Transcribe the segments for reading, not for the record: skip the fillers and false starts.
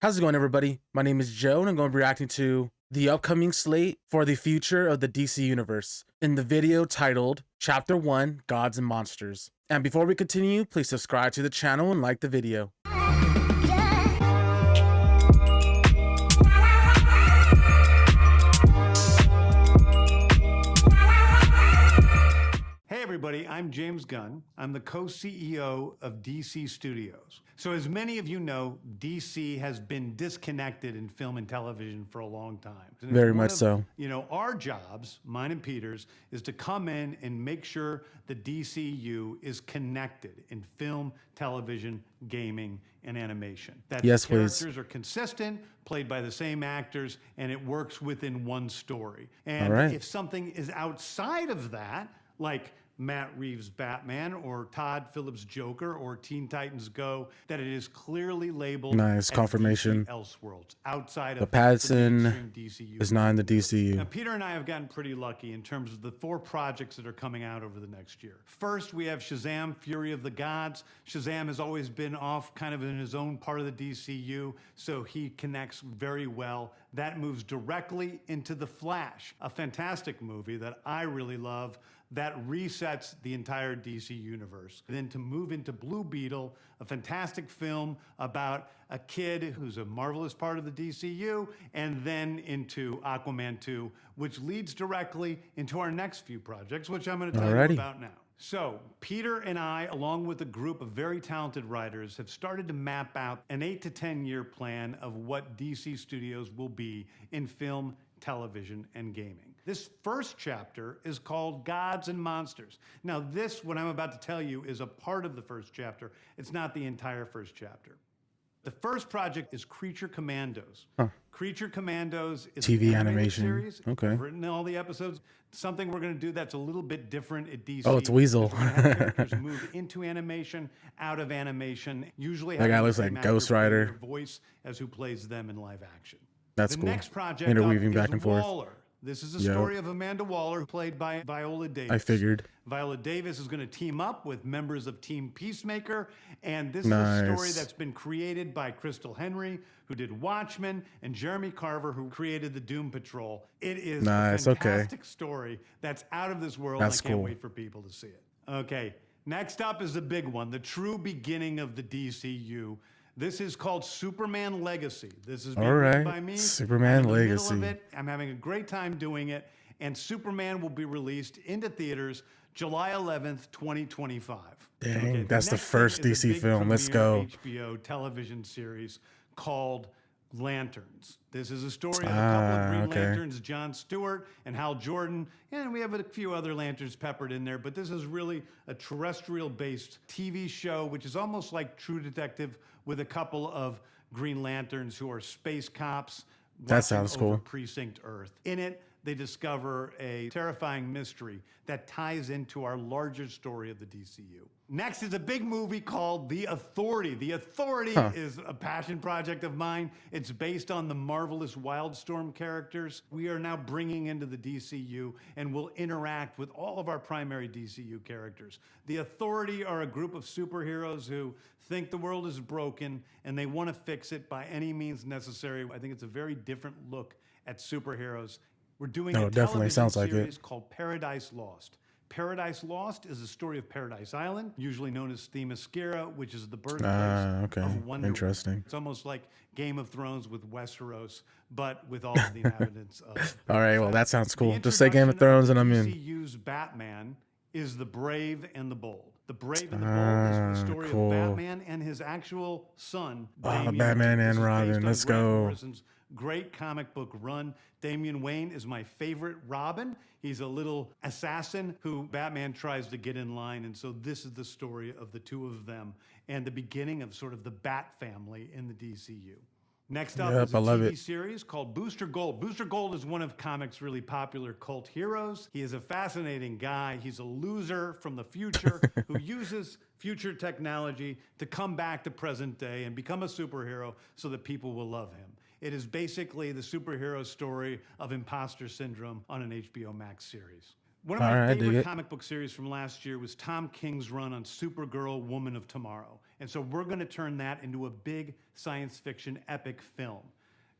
How's it going, everybody? My name is Joe, and I'm going to be reacting to the upcoming slate for the future of the DC Universe in the video titled Chapter 1, Gods and Monsters. And before we continue, please subscribe to the channel and like the video. Hey everybody, I'm James Gunn. I'm the co-CEO of DC Studios. So as many of you know, DC has been disconnected in film and television for a long time. And Very much so. Our jobs, mine and Peter's, is to come in and make sure the DCU is connected in film, television, gaming, and animation. That yes, the characters are consistent, played by the same actors, and it works within one story. And if something is outside of that, like Matt Reeves' Batman or Todd Phillips' Joker or Teen Titans Go, that it is clearly labeled nice confirmation. DC Elseworlds, outside the of Pattinson the DCU. is not in the DCU. Now, Peter and I have gotten pretty lucky in terms of the 4 projects that are coming out over the next year. First, we have Shazam! Fury of the Gods. Shazam has always been off kind of in his own part of the DCU, so he connects very well. That moves directly into The Flash, a fantastic movie that I really love, that resets the entire DC universe. Then to move into Blue Beetle, a fantastic film about a kid who's a marvelous part of the DCU, and then into Aquaman 2, which leads directly into our next few projects, which I'm going to tell you about now. So Peter and I, along with a group of very talented writers, have started to map out an 8 to 10 year plan of what DC Studios will be in film, television, and gaming. This first chapter is called Gods and Monsters. Now this, what I'm about to tell you, is a part of the first chapter. It's not the entire first chapter. The first project is Creature Commandos. Creature Commandos is TV an animation series. Okay. I've written all the episodes. Something we're going to do that's a little bit different at DC. Oh, it's Weasel. We're going to have characters move into animation, out of animation. Usually, that guy looks like Ghost Rider. Voice as who plays them in live action. That's the cool. Next project interweaving back and forth. Waller. This is a story of Amanda Waller, played by Viola Davis. I figured. Viola Davis is going to team up with members of Team Peacemaker, and this is a story that's been created by Crystal Henry, who did Watchmen, and Jeremy Carver, who created the Doom Patrol. It is a fantastic story that's out of this world. That's I can't wait for people to see it. Okay, next up is the big one, the true beginning of the DCU. This is called Superman Legacy. This is being written by me. Superman Legacy. I'm having a great time doing it, and Superman will be released into theaters July 11th, 2025. Dang, that's the first DC film. Let's go. HBO television series called Lanterns. This is a story of a couple of Green Lanterns, John Stewart and Hal Jordan, and we have a few other Lanterns peppered in there, but this is really a terrestrial-based TV show, which is almost like True Detective, with a couple of Green Lanterns who are space cops. That sounds cool. Precinct Earth. In it, they discover a terrifying mystery that ties into our larger story of the DCU. Next is a big movie called The Authority. The Authority is a passion project of mine. It's based on the marvelous Wildstorm characters we are now bringing into the DCU, and will interact with all of our primary DCU characters. The Authority are a group of superheroes who think the world is broken and they want to fix it by any means necessary. I think it's a very different look at superheroes. We're doing a television series called Paradise Lost. Paradise Lost is a story of Paradise Island, usually known as Themyscira, which is the birthplace of Wonder Woman. It's almost like Game of Thrones with Westeros, but with all of the inhabitants of. All right, well, that sounds cool. Just say Game of Thrones and I'm in. DCU's Batman is The Brave and the Bold. The Brave and the Bold is the story of Batman and his actual son, Damian Batman Wayne. and Robin. Let's go. Great comic book run. Damian Wayne is my favorite Robin. He's a little assassin who Batman tries to get in line. And so this is the story of the two of them and the beginning of sort of the Bat family in the DCU. Next up is a TV series called Booster Gold. Booster Gold is one of comics' really popular cult heroes. He is a fascinating guy. He's a loser from the future who uses future technology to come back to present day and become a superhero so that people will love him. It is basically the superhero story of imposter syndrome on an HBO Max series. One of my favorite comic book series from last year was Tom King's run on Supergirl, Woman of Tomorrow. And so we're going to turn that into a big science fiction epic film.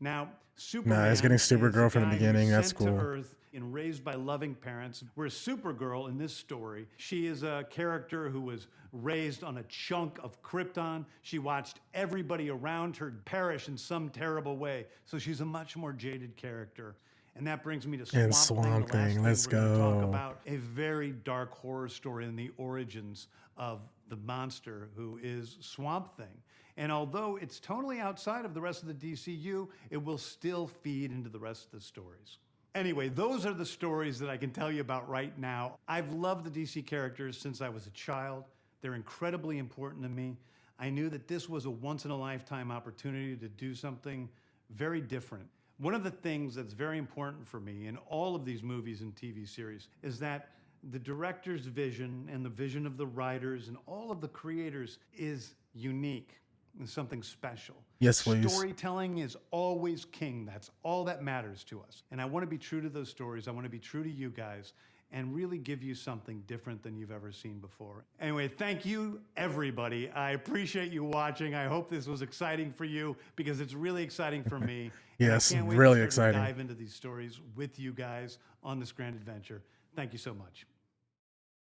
Now, Superman it's getting is Supergirl a from the guy beginning. who's That's sent cool. to Earth and raised by loving parents. Whereas Supergirl in this story, she is a character who was raised on a chunk of Krypton. She watched everybody around her perish in some terrible way. So she's a much more jaded character. And that brings me to Swamp And Thing, Swamp the last Thing, thing let's we're going to talk go. about. A very dark horror story in the origins of the monster who is Swamp Thing. And although it's totally outside of the rest of the DCU, it will still feed into the rest of the stories. Anyway, those are the stories that I can tell you about right now. I've loved the DC characters since I was a child. They're incredibly important to me. I knew that this was a once-in-a-lifetime opportunity to do something very different. One of the things that's very important for me in all of these movies and TV series is that the director's vision and the vision of the writers and all of the creators is unique and something special. Yes, please. Storytelling is always king. That's all that matters to us. And I want to be true to those stories. I want to be true to you guys and really give you something different than you've ever seen before. Anyway, thank you, everybody. I appreciate you watching. I hope this was exciting for you because it's really exciting for me. Yes, and I can't wait really to start exciting. to dive into these stories with you guys on this grand adventure. Thank you so much.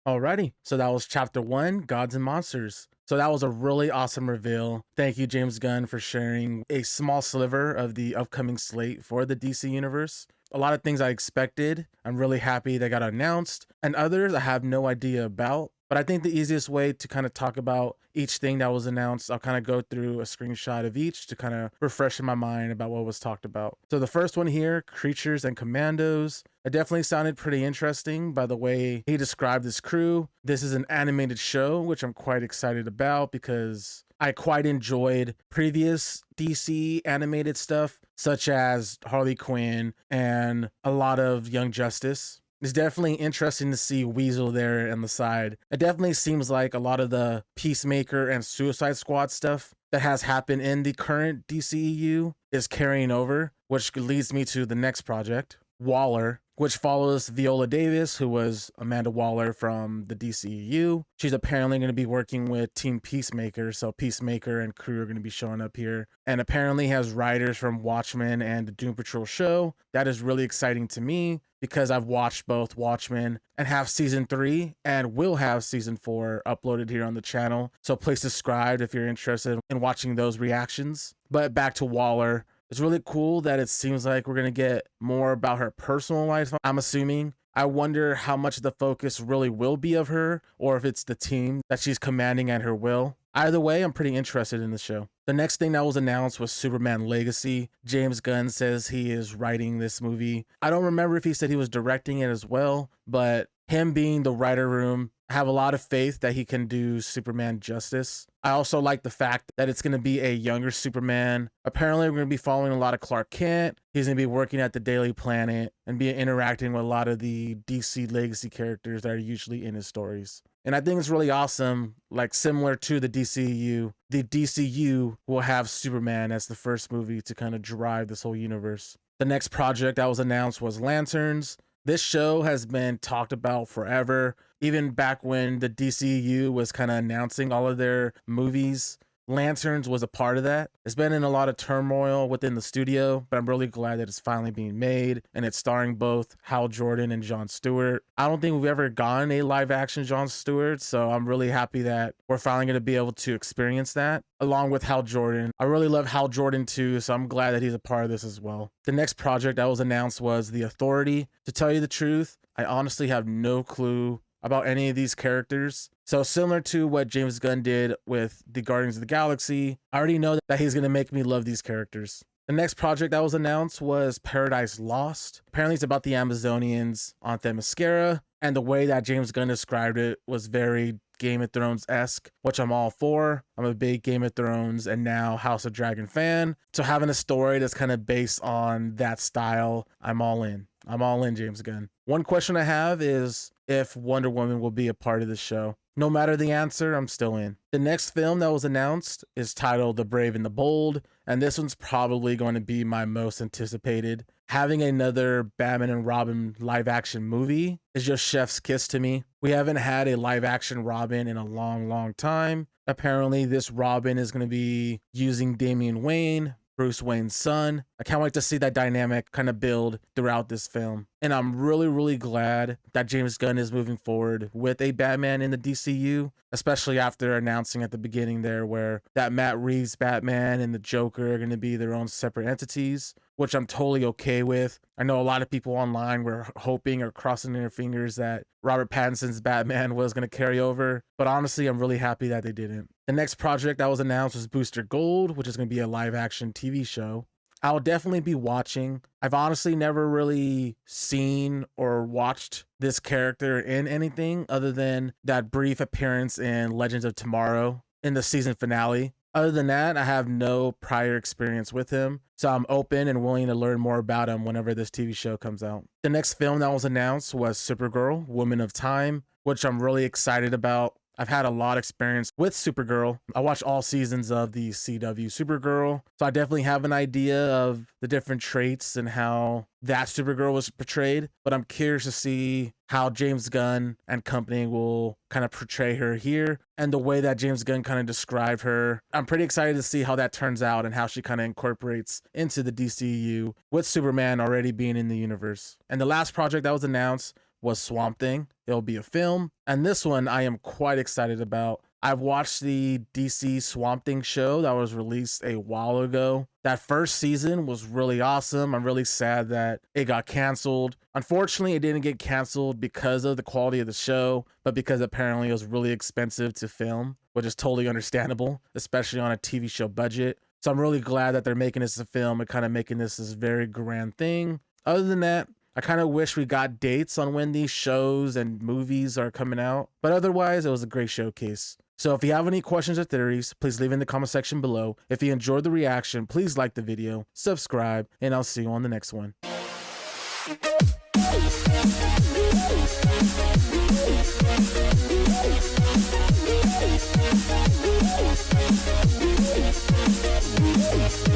Alrighty, so that was chapter 1, Gods and Monsters. So that was a really awesome reveal. Thank you, James Gunn, for sharing a small sliver of the upcoming slate for the DC Universe. A lot of things I expected, I'm really happy they got announced, and others I have no idea about. But I think the easiest way to kind of talk about each thing that was announced, I'll kind of go through a screenshot of each to kind of refresh in my mind about what was talked about. So the first one here, Creatures and Commandos. It definitely sounded pretty interesting by the way he described his crew. This is an animated show, which I'm quite excited about because I quite enjoyed previous DC animated stuff, such as Harley Quinn and a lot of Young Justice. It's definitely interesting to see Weasel there on the side. It definitely seems like a lot of the Peacemaker and Suicide Squad stuff that has happened in the current DCEU is carrying over, which leads me to the next project, Waller, which follows Viola Davis, who was Amanda Waller from the DCEU. She's apparently going to be working with Team Peacemaker, so Peacemaker and crew are going to be showing up here, and apparently has writers from Watchmen and the Doom Patrol show. That is really exciting to me because I've watched both Watchmen and have season 3 and will have season 4 uploaded here on the channel. So please subscribe if you're interested in watching those reactions. But back to Waller. It's really cool that it seems like we're going to get more about her personal life, I'm assuming. I wonder how much of the focus really will be of her, or if it's the team that she's commanding at her will. Either way, I'm pretty interested in the show. The next thing that was announced was Superman Legacy. James Gunn says he is writing this movie. I don't remember if he said he was directing it as well, but him being the writer room, I have a lot of faith that he can do Superman justice. I also like the fact that it's going to be a younger Superman. Apparently, we're going to be following a lot of Clark Kent. He's going to be working at the Daily Planet and be interacting with a lot of the DC Legacy characters that are usually in his stories. And I think it's really awesome, like similar to the DCU. The DCU will have Superman as the first movie to kind of drive this whole universe. The next project that was announced was Lanterns. This show has been talked about forever, even back when the DCU was kind of announcing all of their movies. Lanterns was a part of that. It's been in a lot of turmoil within the studio, but I'm really glad that it's finally being made, and it's starring both Hal Jordan and Jon Stewart. I don't think we've ever gotten a live action Jon Stewart, so I'm really happy that we're finally going to be able to experience that along with Hal Jordan. I really love Hal Jordan too, so I'm glad that he's a part of this as well. The next project that was announced was The Authority. To tell you the truth, I honestly have no clue about any of these characters. So similar to what James Gunn did with the Guardians of the Galaxy, I already know that he's going to make me love these characters. The next project that was announced was Paradise Lost. Apparently it's about the Amazonians on Themyscira, and the way that James Gunn described it was very Game of Thrones-esque, which I'm all for. I'm a big Game of Thrones and now House of Dragon fan. So having a story that's kind of based on that style, I'm all in. I'm all in, James Gunn. One question I have is if Wonder Woman will be a part of this show. No matter the answer, I'm still in. The next film that was announced is titled The Brave and the Bold, and this one's probably going to be my most anticipated. Having another Batman and Robin live action movie is just chef's kiss to me. We haven't had a live action Robin in a long time. Apparently, this Robin is going to be using Damian Wayne, Bruce Wayne's son. I can't wait to see that dynamic kind of build throughout this film. And I'm really glad that James Gunn is moving forward with a Batman in the DCU, especially after announcing at the beginning there where that Matt Reeves Batman and the Joker are going to be their own separate entities, which I'm totally okay with. I know a lot of people online were hoping or crossing their fingers that Robert Pattinson's Batman was going to carry over, but honestly, I'm really happy that they didn't. The next project that was announced was Booster Gold, which is going to be a live action TV show. I'll definitely be watching. I've honestly never really seen or watched this character in anything other than that brief appearance in Legends of Tomorrow in the season finale. Other than that, I have no prior experience with him, so I'm open and willing to learn more about him whenever this TV show comes out. The next film that was announced was Supergirl, Woman of Time, which I'm really excited about. I've had a lot of experience with Supergirl. I watched all seasons of the CW Supergirl, so I definitely have an idea of the different traits and how that Supergirl was portrayed, but I'm curious to see how James Gunn and company will kind of portray her here and the way that James Gunn kind of described her. I'm pretty excited to see how that turns out and how she kind of incorporates into the DCU with Superman already being in the universe. And the last project that was announced was Swamp Thing. It'll be a film, and this one I am quite excited about. I've watched the DC Swamp Thing show that was released a while ago. That first season was really awesome. I'm really sad that it got canceled. Unfortunately, it didn't get canceled because of the quality of the show, but because apparently it was really expensive to film, which is totally understandable, especially on a TV show budget. So I'm really glad that they're making this a film and kind of making this very grand thing. Other than that, I kind of wish we got dates on when these shows and movies are coming out, but otherwise it was a great showcase. So if you have any questions or theories, please leave in the comment section below. If you enjoyed the reaction, please like the video, subscribe, and I'll see you on the next one.